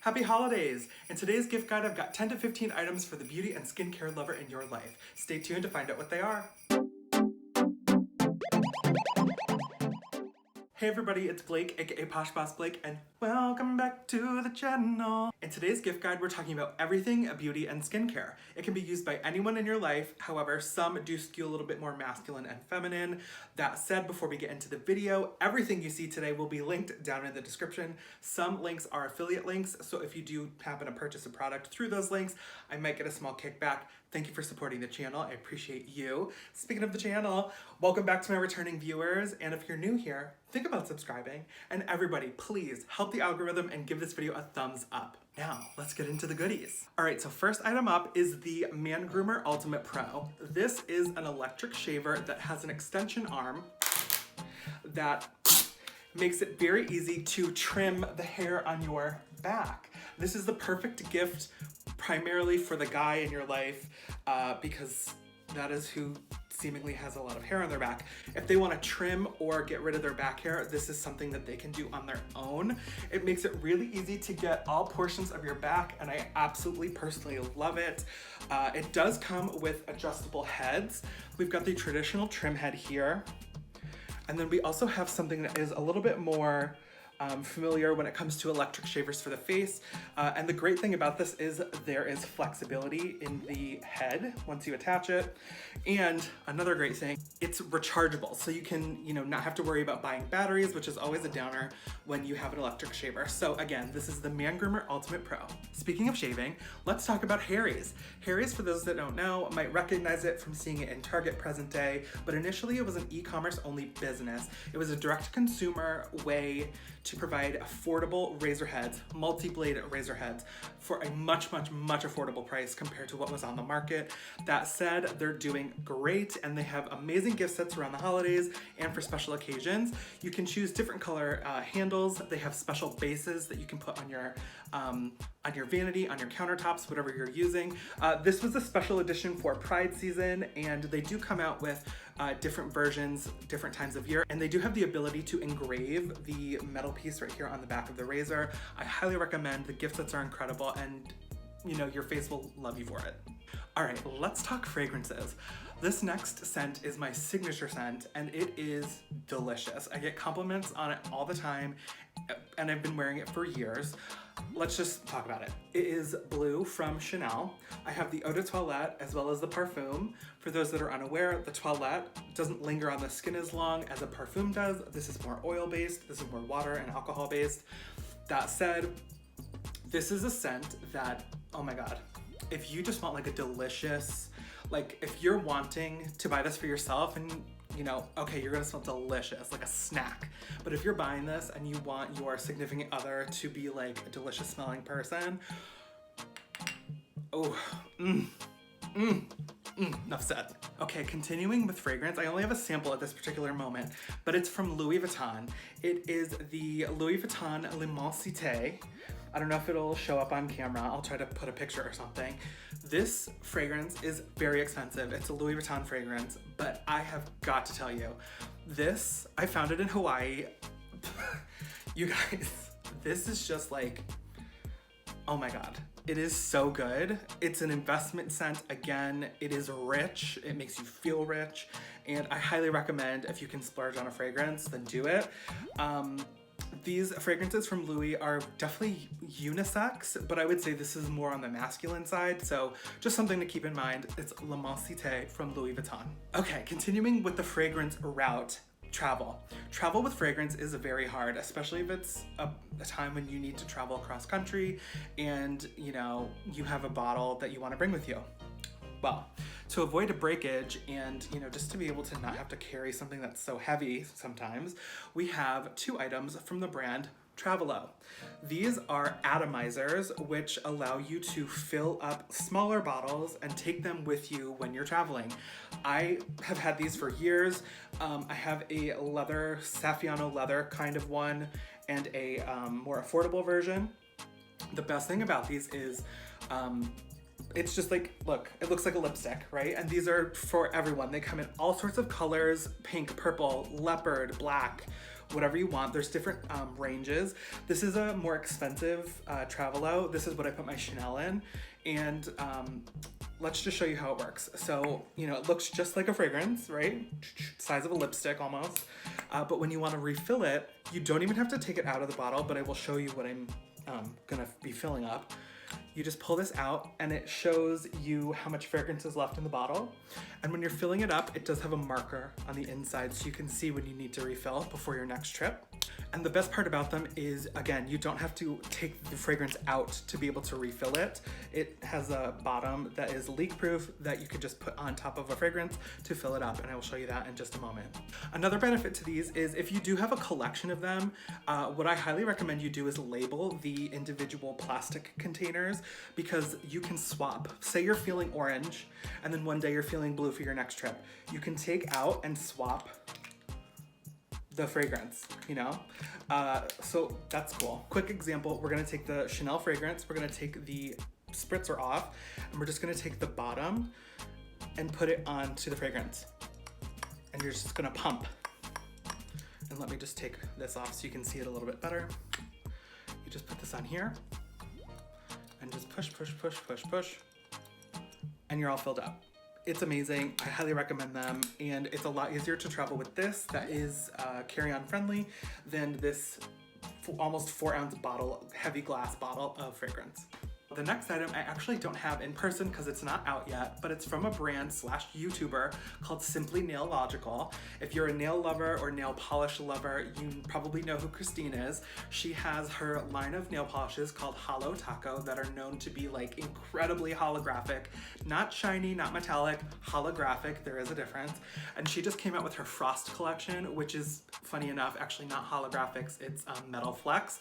Happy holidays! In today's gift guide, I've got 10 to 15 items for the beauty and skincare lover in your life. Stay tuned to find out what they are. Hey everybody, it's Blake, aka PoshBossBlake, and welcome back to the channel. In today's gift guide, we're talking about everything beauty and skincare. It can be used by anyone in your life, however, some do skew a little bit more masculine and feminine. That said, before we get into the video, everything you see today will be linked down in the description. Some links are affiliate links, so if you do happen to purchase a product through those links, I might get a small kickback. Thank you for supporting the channel. I appreciate you. Speaking of the channel, welcome back to my returning viewers. And if you're new here, think about subscribing. And everybody, please help the algorithm and give this video a thumbs up. Now, let's get into the goodies. All right, so first item up is the ManGroomer Ultimate Pro. This is an electric shaver that has an extension arm that makes it very easy to trim the hair on your back. This is the perfect gift primarily for the guy in your life because that is who seemingly has a lot of hair on their back. If they want to trim or get rid of their back hair, this is something that they can do on their own. It makes it really easy to get all portions of your back, and I absolutely personally love it. It does come with adjustable heads. We've got the traditional trim head here, and then we also have something that is a little bit more familiar when it comes to electric shavers for the face. And the great thing about this is there is flexibility in the head once you attach it. And another great thing, it's rechargeable. So you can, not have to worry about buying batteries, which is always a downer when you have an electric shaver. So again, this is the ManGroomer Ultimate Pro. Speaking of shaving, let's talk about Harry's. Harry's, for those that don't know, might recognize it from seeing it in Target present day, but initially it was an e-commerce only business. It was a direct-to-consumer way to provide affordable razor heads, multi-blade razor heads, for a much affordable price compared to what was on the market. That said, they're doing great, and they have amazing gift sets around the holidays and for special occasions. You can choose different color handles. They have special bases that you can put on your vanity, on your countertops, whatever you're using. This was a special edition for Pride season, and they do come out with different versions, different times of year, and they do have the ability to engrave the metal piece right here on the back of the razor. I highly recommend. The gift sets are incredible, and your face will love you for it. All right, let's talk fragrances. This next scent is my signature scent, and it is delicious. I get compliments on it all the time, and I've been wearing it for years. Let's just talk about it. It is Bleu from Chanel. I have the eau de toilette as well as the parfum. For those that are unaware, the toilette doesn't linger on the skin as long as a parfum does. This is more oil-based, this is more water and alcohol-based. That said, this is a scent that, oh my God, if you just want like a delicious, if you're wanting to buy this for yourself and okay, you're gonna smell delicious, like a snack. But if you're buying this and you want your significant other to be like a delicious smelling person, enough said. Okay, continuing with fragrance, I only have a sample at this particular moment, but it's from Louis Vuitton. It is the Louis Vuitton Lumasol. I don't know if it'll show up on camera. I'll try to put a picture or something. This fragrance is very expensive. It's a Louis Vuitton fragrance, but I have got to tell you, this, I found it in Hawaii. You guys, this is just like, oh my God. It is so good. It's an investment scent. Again, it is rich. It makes you feel rich. And I highly recommend, if you can splurge on a fragrance, then do it. These fragrances from Louis are definitely unisex, but I would say this is more on the masculine side. So just something to keep in mind. It's Lumasol from Louis Vuitton. Okay, continuing with the fragrance route. Travel. Travel with fragrance is very hard, especially if it's a time when you need to travel across country and you have a bottle that you want to bring with you. Well, to avoid a breakage and just to be able to not have to carry something that's so heavy sometimes, we have two items from the brand Travalo. These are atomizers, which allow you to fill up smaller bottles and take them with you when you're traveling. I have had these for years. I have a leather, Saffiano leather kind of one, and a more affordable version. The best thing about these is it's just like, look, it looks like a lipstick, right? And these are for everyone. They come in all sorts of colors: pink, purple, leopard, black, whatever you want. There's different ranges. This is a more expensive Travalo. This is what I put my Chanel in. And let's just show you how it works. So, you know, it looks just like a fragrance, right? Size of a lipstick almost. But when you want to refill it, you don't even have to take it out of the bottle, but I will show you what I'm gonna be filling up. You just pull this out and it shows you how much fragrance is left in the bottle. And when you're filling it up, it does have a marker on the inside so you can see when you need to refill before your next trip. And the best part about them is, again, you don't have to take the fragrance out to be able to refill it. It has a bottom that is leak proof that you could just put on top of a fragrance to fill it up, and I will show you that in just a moment. Another benefit to these is if you do have a collection of them, what I highly recommend you do is label the individual plastic containers, because you can swap. Say you're feeling orange and then one day you're feeling blue for your next trip. You can take out and swap the fragrance, you know? So that's cool. Quick example, we're gonna take the Chanel fragrance, we're gonna take the spritzer off, and we're just gonna take the bottom and put it onto the fragrance. And you're just gonna pump. And let me just take this off so you can see it a little bit better. You just put this on here and just push, push, push, push, push, and you're all filled up. It's amazing. I highly recommend them, and it's a lot easier to travel with this that is carry-on friendly than this almost 4-ounce bottle, heavy glass bottle of fragrance. The next item I actually don't have in person because it's not out yet, but it's from a brand slash YouTuber called Simply Nailogical. If you're a nail lover or nail polish lover, you probably know who Christine is. She has her line of nail polishes called Holo that are known to be like incredibly holographic, not shiny, not metallic, holographic. There is a difference. And she just came out with her Frost collection, which is funny enough, actually not holographics, it's metal flex.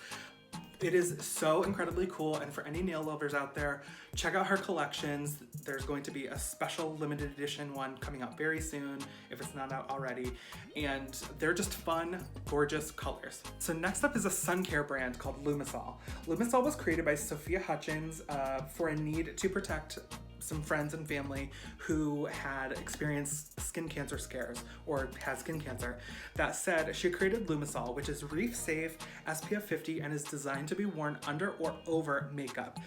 It is so incredibly cool, and for any nail lovers out there, check out her collections. There's going to be a special limited edition one coming out very soon, if it's not out already, and they're just fun, gorgeous colors. So next up is a sun care brand called Lumasol. Lumasol was created by Sophia Hutchins for a need to protect some friends and family who had experienced skin cancer scares or had skin cancer. That said, she created Lumasol, which is reef safe, SPF 50, and is designed to be worn under or over makeup,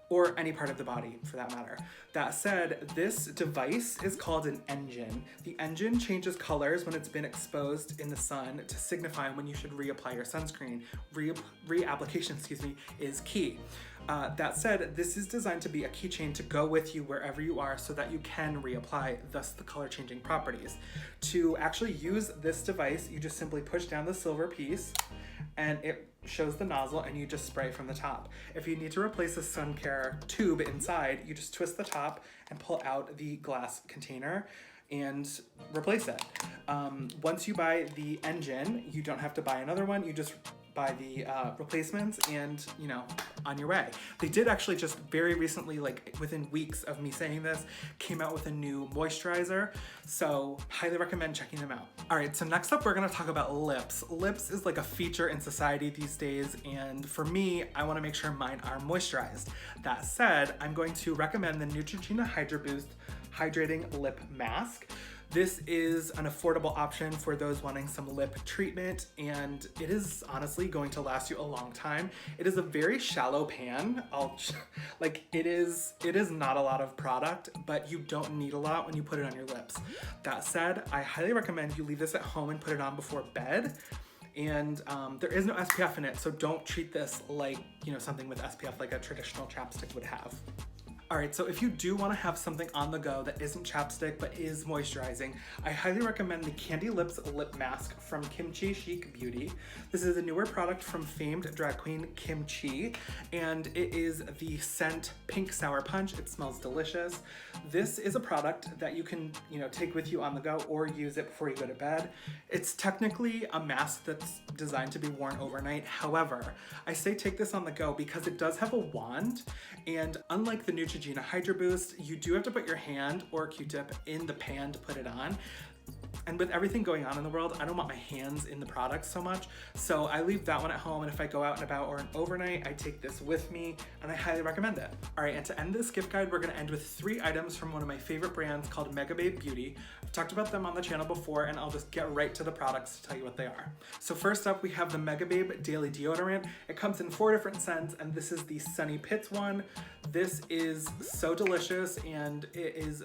or any part of the body for that matter. That said, this device is called an engine. The engine changes colors when it's been exposed in the sun to signify when you should reapply your sunscreen. Reapplication, is key. That said, this is designed to be a keychain to go with you wherever you are so that you can reapply, thus the color changing properties. To actually use this device, you just simply push down the silver piece and it shows the nozzle and you just spray from the top. If you need to replace the sun care tube inside, you just twist the top and pull out the glass container and replace it. Once you buy the engine, you don't have to buy another one, you just buy the replacements and, you know, on your way. They did actually just very recently, like within weeks of me saying this, came out with a new moisturizer, so highly recommend checking them out. All right, so next up we're gonna talk about lips. Lips is like a feature in society these days, and for me, I wanna make sure mine are moisturized. That said, I'm going to recommend the Neutrogena Hydro Boost Hydrating Lip Mask. This is an affordable option for those wanting some lip treatment, and it is honestly going to last you a long time. It is a very shallow pan. It is not a lot of product, but you don't need a lot when you put it on your lips. That said, I highly recommend you leave this at home and put it on before bed. And there is no SPF in it, so don't treat this like, you know, something with SPF like a traditional chapstick would have. All right, so if you do want to have something on the go that isn't chapstick but is moisturizing, I highly recommend the Candy Lips Lip Mask from Chic Beauty. This is a newer product from famed drag queen Chi, and it is the scent Pink Sour Punch. It smells delicious. This is a product that you can, you know, take with you on the go or use it before you go to bed. It's technically a mask that's designed to be worn overnight. However, I say take this on the go because it does have a wand, and unlike the Neutrogena Hydro Boost, you do have to put your hand or Q-tip in the pan to put it on. And with everything going on in the world, I don't want my hands in the products so much. So I leave that one at home, and if I go out and about or an overnight, I take this with me, and I highly recommend it. All right, and to end this gift guide, we're gonna end with 3 items from one of my favorite brands called Megababe Beauty. I've talked about them on the channel before, and I'll just get right to the products to tell you what they are. So first up, we have the Megababe Daily Deodorant. It comes in 4 different scents, and this is the Sunny Pits one. This is so delicious, and it is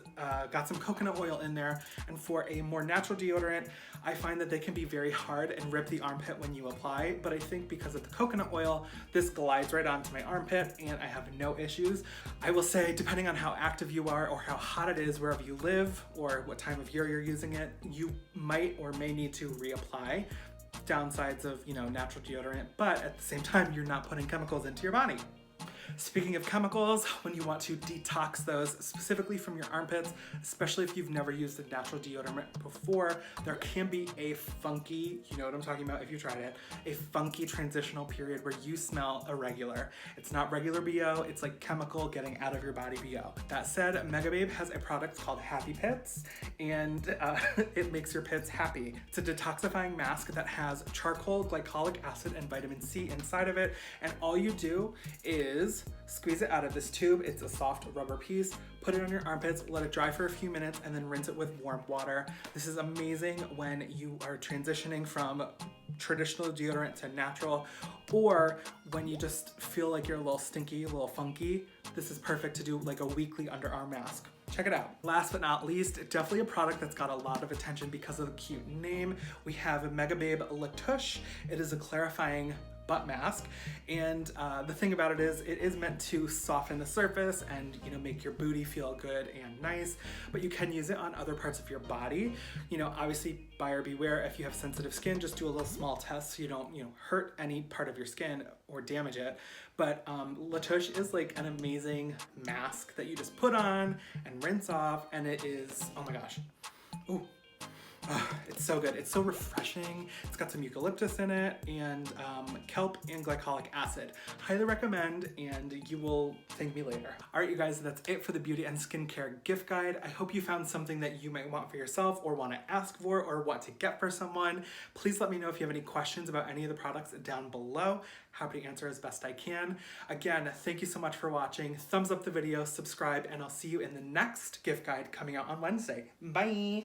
got some coconut oil in there. And for a more natural deodorant, I find that they can be very hard and rip the armpit when you apply, but I think because of the coconut oil, this glides right onto my armpit and I have no issues. I will say, depending on how active you are or how hot it is wherever you live or what time of year you're using it, you might or may need to reapply. Downsides of, natural deodorant, but at the same time, you're not putting chemicals into your body. Speaking of chemicals, when you want to detox those specifically from your armpits, especially if you've never used a natural deodorant before, there can be a funky, you know what I'm talking about if you tried it, a funky transitional period where you smell irregular. It's not regular BO, it's like chemical getting out of your body BO. That said, Megababe has a product called Happy Pits, and it makes your pits happy. It's a detoxifying mask that has charcoal, glycolic acid, and vitamin C inside of it, and all you do is squeeze it out of this tube. It's a soft rubber piece. Put it on your armpits, let it dry for a few minutes, and then rinse it with warm water. This is amazing when you are transitioning from traditional deodorant to natural, or when you just feel like you're a little stinky, a little funky. This is perfect to do like a weekly underarm mask. Check it out. Last but not least, definitely a product that's got a lot of attention because of the cute name. We have Megababe Le Tush. It is a clarifying butt mask, and the thing about it is meant to soften the surface and make your booty feel good and nice, but you can use it on other parts of your body. Obviously buyer beware. If you have sensitive skin, just do a little small test so you don't hurt any part of your skin or damage it. But Le Tush is like an amazing mask that you just put on and rinse off, and it is, oh my gosh, ooh. Oh, it's so good. It's so refreshing. It's got some eucalyptus in it and kelp and glycolic acid. Highly recommend, and you will thank me later. All right, you guys, that's it for the beauty and skincare gift guide. I hope you found something that you might want for yourself or want to ask for or want to get for someone. Please let me know if you have any questions about any of the products down below. Happy to answer as best I can. Again, thank you so much for watching. Thumbs up the video, subscribe, and I'll see you in the next gift guide coming out on Wednesday. Bye.